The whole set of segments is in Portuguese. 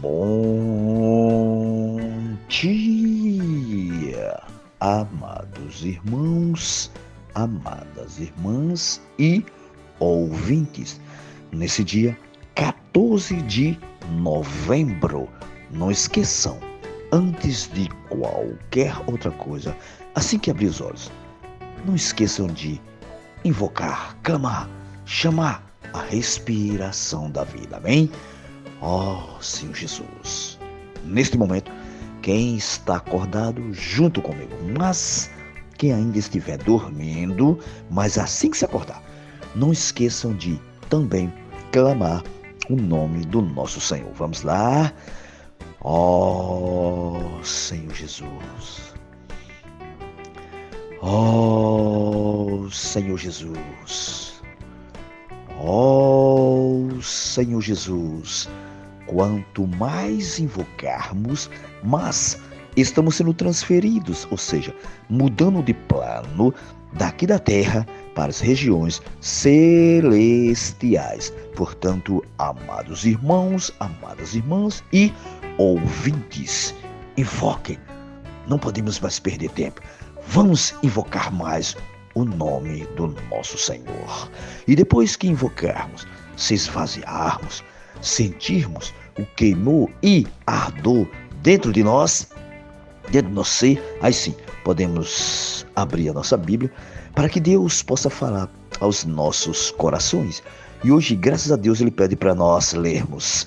Bom dia, amados irmãos, amadas irmãs e ouvintes. Nesse dia 14 de novembro, não esqueçam, antes de qualquer outra coisa, assim que abrir os olhos, não esqueçam de invocar, clamar, chamar a respiração da vida, amém? Ó Senhor Jesus, neste momento, quem está acordado junto comigo, mas quem ainda estiver dormindo, mas assim que se acordar, não esqueçam de também clamar o nome do nosso Senhor. Vamos lá? Ó Senhor Jesus, ó Senhor Jesus, ó Senhor Jesus. Quanto mais invocarmos, mais estamos sendo transferidos, ou seja, mudando de plano daqui da terra para as regiões celestiais. Portanto, amados irmãos, amadas irmãs e ouvintes, invoquem. Não podemos mais perder tempo. Vamos invocar mais o nome do nosso Senhor. E depois que invocarmos, se esvaziarmos, sentirmos o queimor e ardor dentro de nós, dentro do nosso ser, aí sim podemos abrir a nossa Bíblia para que Deus possa falar aos nossos corações. E hoje, graças a Deus, Ele pede para nós lermos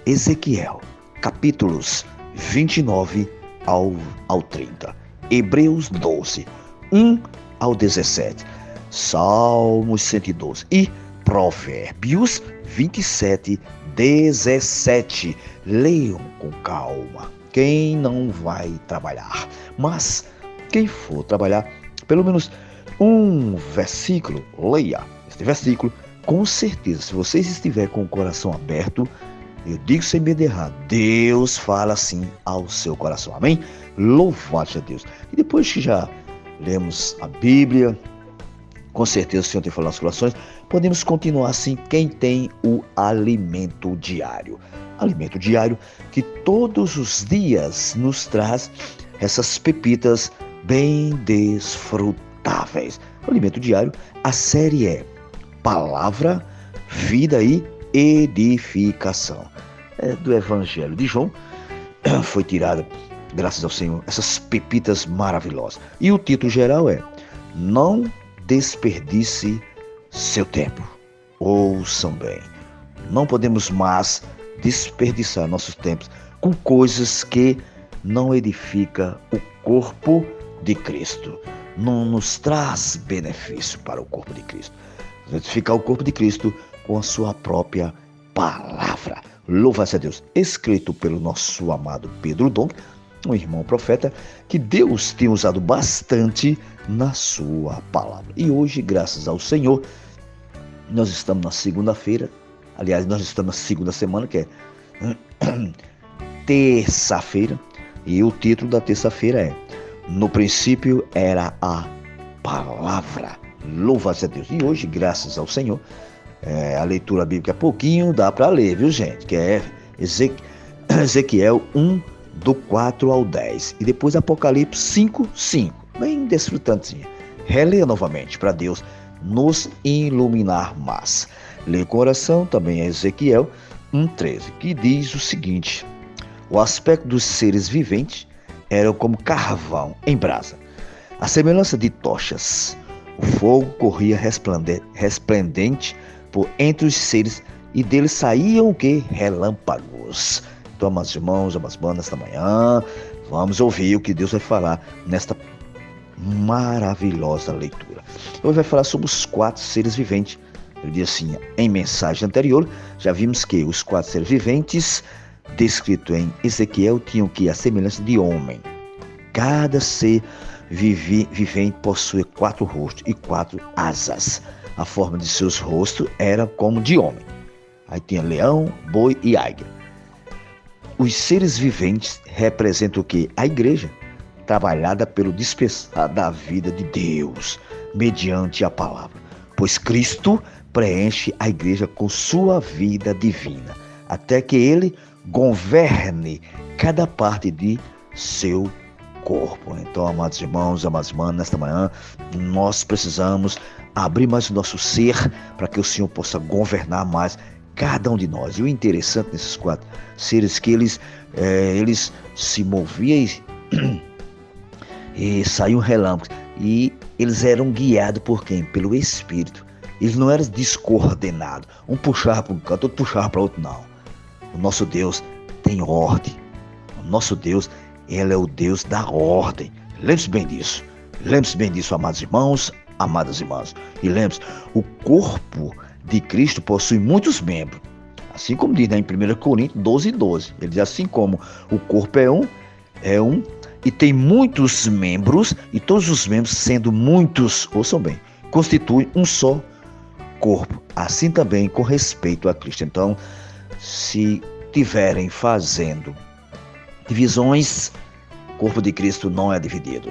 Ezequiel, capítulos 29 ao 30, Hebreus 12, 1 ao 17, Salmos 112 e Provérbios 27, 17. Leiam com calma. Quem não vai trabalhar, mas quem for trabalhar, pelo menos um versículo, leia este versículo. Com certeza, se vocês estiverem com o coração aberto, eu digo sem medo de errar, Deus fala assim ao seu coração. Amém? Louvado seja Deus. E depois que já lemos a Bíblia, com certeza o Senhor tem falado nas corações, podemos continuar assim, quem tem o alimento diário. Alimento diário que todos os dias nos traz essas pepitas bem desfrutáveis. Alimento diário, a série é Palavra, Vida e Edificação. É do Evangelho de João, foi tirada, graças ao Senhor, essas pepitas maravilhosas. E o título geral é Não desperdice seu tempo. Ouçam bem, não podemos mais desperdiçar nossos tempos com coisas que não edificam o corpo de Cristo, não nos traz benefício para o corpo de Cristo. Edificar o corpo de Cristo com a sua própria palavra. Louvado seja Deus, escrito pelo nosso amado Pedro Dom, um irmão profeta que Deus tem usado bastante na sua palavra. E hoje, graças ao Senhor, nós estamos na segunda-feira, aliás, nós estamos na segunda semana, que é terça-feira, e o título da terça-feira é No princípio era a palavra. Louvado seja Deus. E hoje, graças ao Senhor, a leitura bíblica é pouquinho, dá para ler, viu gente? Que é Ezequiel 1, do 4 ao 10. E depois Apocalipse 5, 5. Bem desfrutantezinha. Releia novamente para Deus nos iluminar mais. Leia com oração também Ezequiel 1,13, que diz o seguinte: o aspecto dos seres viventes era como carvão em brasa, a semelhança de tochas. O fogo corria resplendente por entre os seres, e deles saíam o que? Relâmpagos. Então, amados irmãos, amadas bandas, esta manhã, vamos ouvir o que Deus vai falar nesta maravilhosa leitura. Hoje vai falar sobre os 4 seres viventes. Eu disse assim, em mensagem anterior, já vimos que os 4 seres viventes, descritos em Ezequiel, tinham que a semelhança de homem. Cada ser vivente possui 4 rostos e 4 asas. A forma de seus rostos era como de homem. Aí tinha leão, boi e águia. Os seres viventes representam o que? A igreja, trabalhada pelo dispensar da vida de Deus, mediante a palavra. Pois Cristo preenche a igreja com sua vida divina, até que ele governe cada parte de seu corpo. Então, amados irmãos, amadas irmãs, nesta manhã nós precisamos abrir mais o nosso ser para que o Senhor possa governar mais cada um de nós. E o interessante nesses 4 seres que eles se moviam e saiu um relâmpago. E eles eram guiados por quem? Pelo Espírito. Eles não eram descoordenados. Um puxava para um canto, outro puxava para outro, não. O nosso Deus tem ordem. O nosso Deus, Ele é o Deus da ordem. Lembre-se bem disso. Lembre-se bem disso, amados irmãos, amadas irmãs. E lembre-se, o corpo de Cristo possui muitos membros. Assim como diz, né, em 1 Coríntios 12:12. Ele diz assim como o corpo é um, e tem muitos membros, e todos os membros, sendo muitos, ouçam bem, constituem um só corpo. Assim também com respeito a Cristo. Então, se tiverem fazendo divisões, o corpo de Cristo não é dividido.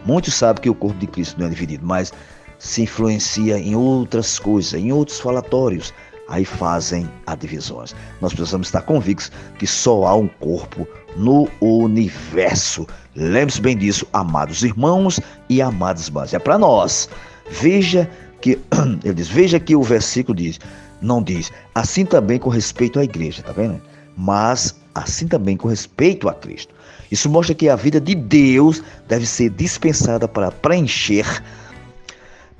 Muitos sabem que o corpo de Cristo não é dividido, mas se influencia em outras coisas, em outros falatórios, aí fazem as divisões. Nós precisamos estar convictos que só há um corpo no universo. Lembre-se bem disso, amados irmãos e amadas irmãs. É para nós. Veja que ele diz, veja que o versículo diz, não diz, assim também com respeito à igreja, tá vendo? Mas assim também com respeito a Cristo. Isso mostra que a vida de Deus deve ser dispensada para preencher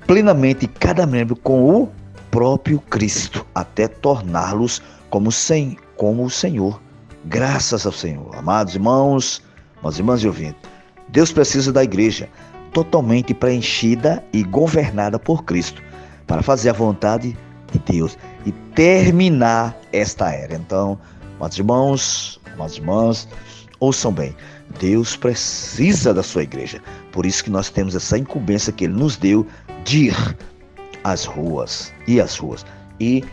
plenamente cada membro com o próprio Cristo, até torná-los como o Senhor. Graças ao Senhor. Amados irmãos, amadas irmãs e ouvintes, Deus precisa da igreja totalmente preenchida e governada por Cristo, para fazer a vontade de Deus e terminar esta era. Então, amados irmãos, amadas irmãs, ouçam bem, Deus precisa da sua igreja. Por isso que nós temos essa incumbência que Ele nos deu de ir às ruas e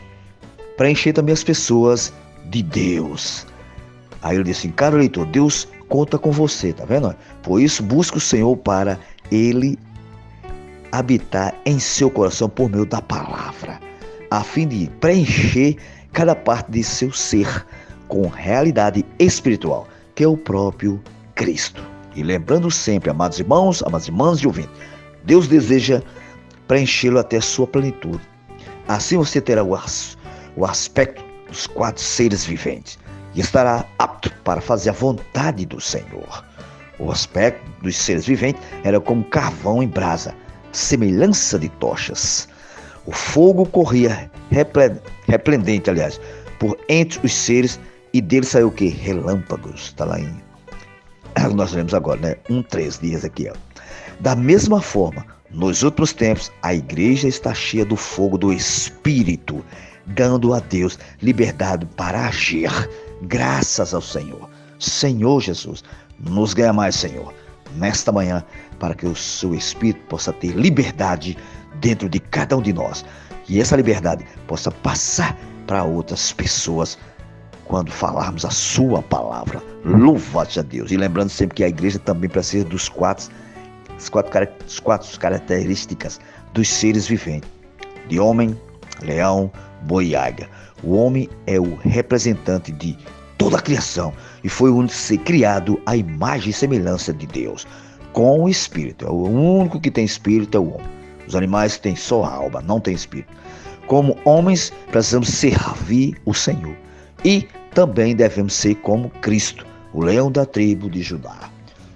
preencher também as pessoas de Deus. Aí ele disse assim, caro leitor, Deus conta com você, tá vendo? Por isso, busque o Senhor para Ele habitar em seu coração por meio da palavra, a fim de preencher cada parte de seu ser com realidade espiritual, que é o próprio Cristo. E lembrando sempre, amados irmãos, amadas irmãs e ouvintes, Deus deseja preenchê-lo até a sua plenitude. Assim você terá o aspecto dos 4 seres viventes e estará apto para fazer a vontade do Senhor. O aspecto dos seres viventes era como carvão em brasa, semelhança de tochas. O fogo corria resplendente, por entre os seres, e dele saiu o que? Relâmpagos. Está lá em... Nós lemos agora, né? 1:3 dias aqui, ó. Da mesma forma, nos últimos tempos, a igreja está cheia do fogo do Espírito, dando a Deus liberdade para agir. Graças ao Senhor. Senhor Jesus, nos ganha mais, Senhor, nesta manhã, para que o seu Espírito possa ter liberdade dentro de cada um de nós. E essa liberdade possa passar para outras pessoas quando falarmos a sua palavra. Louvado a Deus. E lembrando sempre que a igreja também precisa dos quatro características dos seres viventes: de homem, leão, boi e águia. O homem é o representante de toda a criação e foi o único a ser criado à imagem e semelhança de Deus, com o Espírito. O único que tem Espírito é o homem. Os animais têm só alma, não têm Espírito. Como homens, precisamos servir o Senhor. E também devemos ser como Cristo, o leão da tribo de Judá,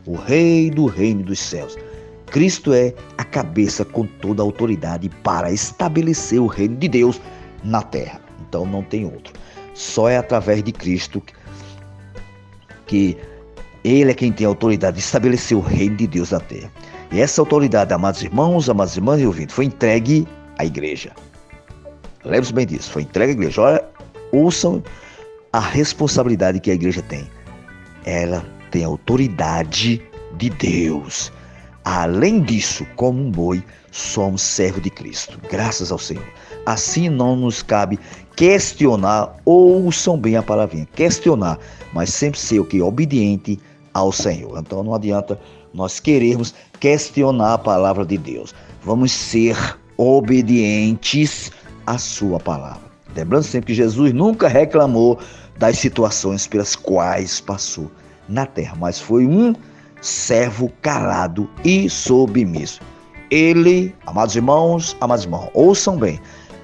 o rei do reino dos céus. Cristo é a cabeça com toda a autoridade para estabelecer o reino de Deus na terra. Então não tem outro. Só é através de Cristo que Ele é quem tem a autoridade de estabelecer o reino de Deus na terra. E essa autoridade, amados irmãos, amadas irmãs e ouvintes, foi entregue à igreja. Lembre-se bem disso, foi entregue à igreja. Olha, ouçam a responsabilidade que a igreja tem. Ela tem a autoridade de Deus. Além disso, como um boi, somos servos de Cristo, graças ao Senhor. Assim não nos cabe questionar, ouçam bem a palavrinha, questionar, mas sempre ser o que? Obediente ao Senhor. Então não adianta nós querermos questionar a palavra de Deus. Vamos ser obedientes à sua palavra. Lembrando sempre que Jesus nunca reclamou das situações pelas quais passou na terra, mas foi um servo calado e submisso. Ele, amados irmãos, ouçam bem,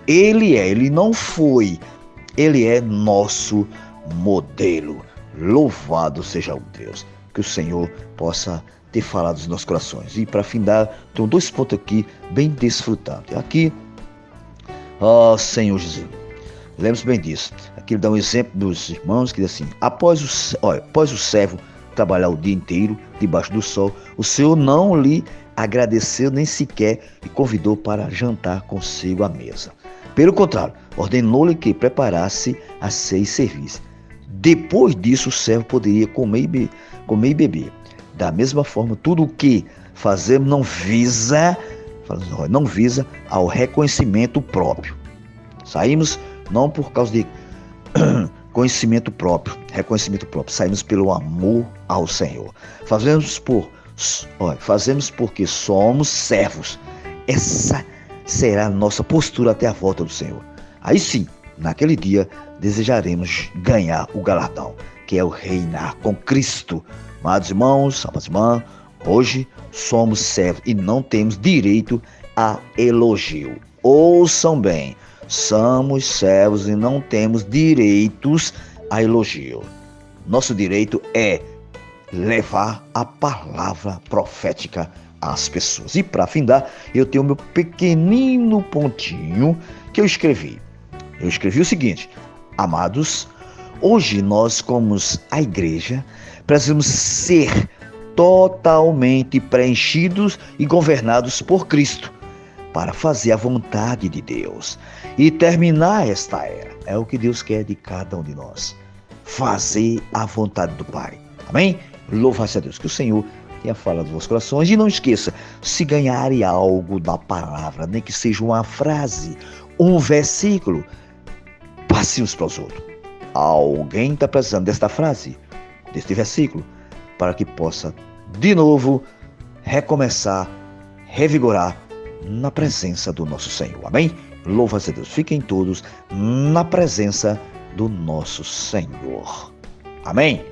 ele não foi, ele é nosso modelo. Louvado seja o Deus. Que o Senhor possa ter falado nos nossos corações. E para findar, tem 2 pontos aqui bem desfrutantes. Aqui, Senhor Jesus, lembre-se bem disso. Aqui ele dá um exemplo dos irmãos que diz assim: após o servo trabalhar o dia inteiro debaixo do sol, o Senhor não lhe agradeceu nem sequer lhe convidou para jantar consigo à mesa. Pelo contrário, ordenou-lhe que preparasse a ceia e servisse. Depois disso, o servo poderia comer e beber. Da mesma forma, tudo o que fazemos não visa ao reconhecimento próprio. Saímos não por causa de reconhecimento próprio, saímos pelo amor ao Senhor. Fazemos porque somos servos. Essa será a nossa postura até a volta do Senhor. Aí sim, naquele dia, desejaremos ganhar o galardão, que é o reinar com Cristo. Amados irmãos, amadas irmãs, hoje somos servos e não temos direito a elogio. Ouçam bem, somos servos e não temos direitos a elogio. Nosso direito é levar a palavra profética às pessoas. E para findar, eu tenho meu pequenino pontinho que eu escrevi. Eu escrevi o seguinte: amados, hoje nós, como a igreja, precisamos ser totalmente preenchidos e governados por Cristo para fazer a vontade de Deus e terminar esta era. É o que Deus quer de cada um de nós. Fazer a vontade do Pai. Amém? Louva-se a Deus. Que o Senhor tenha falado nos vossos corações. E não esqueça, se ganharem algo da palavra, nem que seja uma frase, um versículo, passe uns para os outros. Alguém está precisando desta frase, deste versículo, para que possa, de novo, recomeçar, revigorar na presença do nosso Senhor. Amém? Louva-se a Deus. Fiquem todos na presença do nosso Senhor. Amém?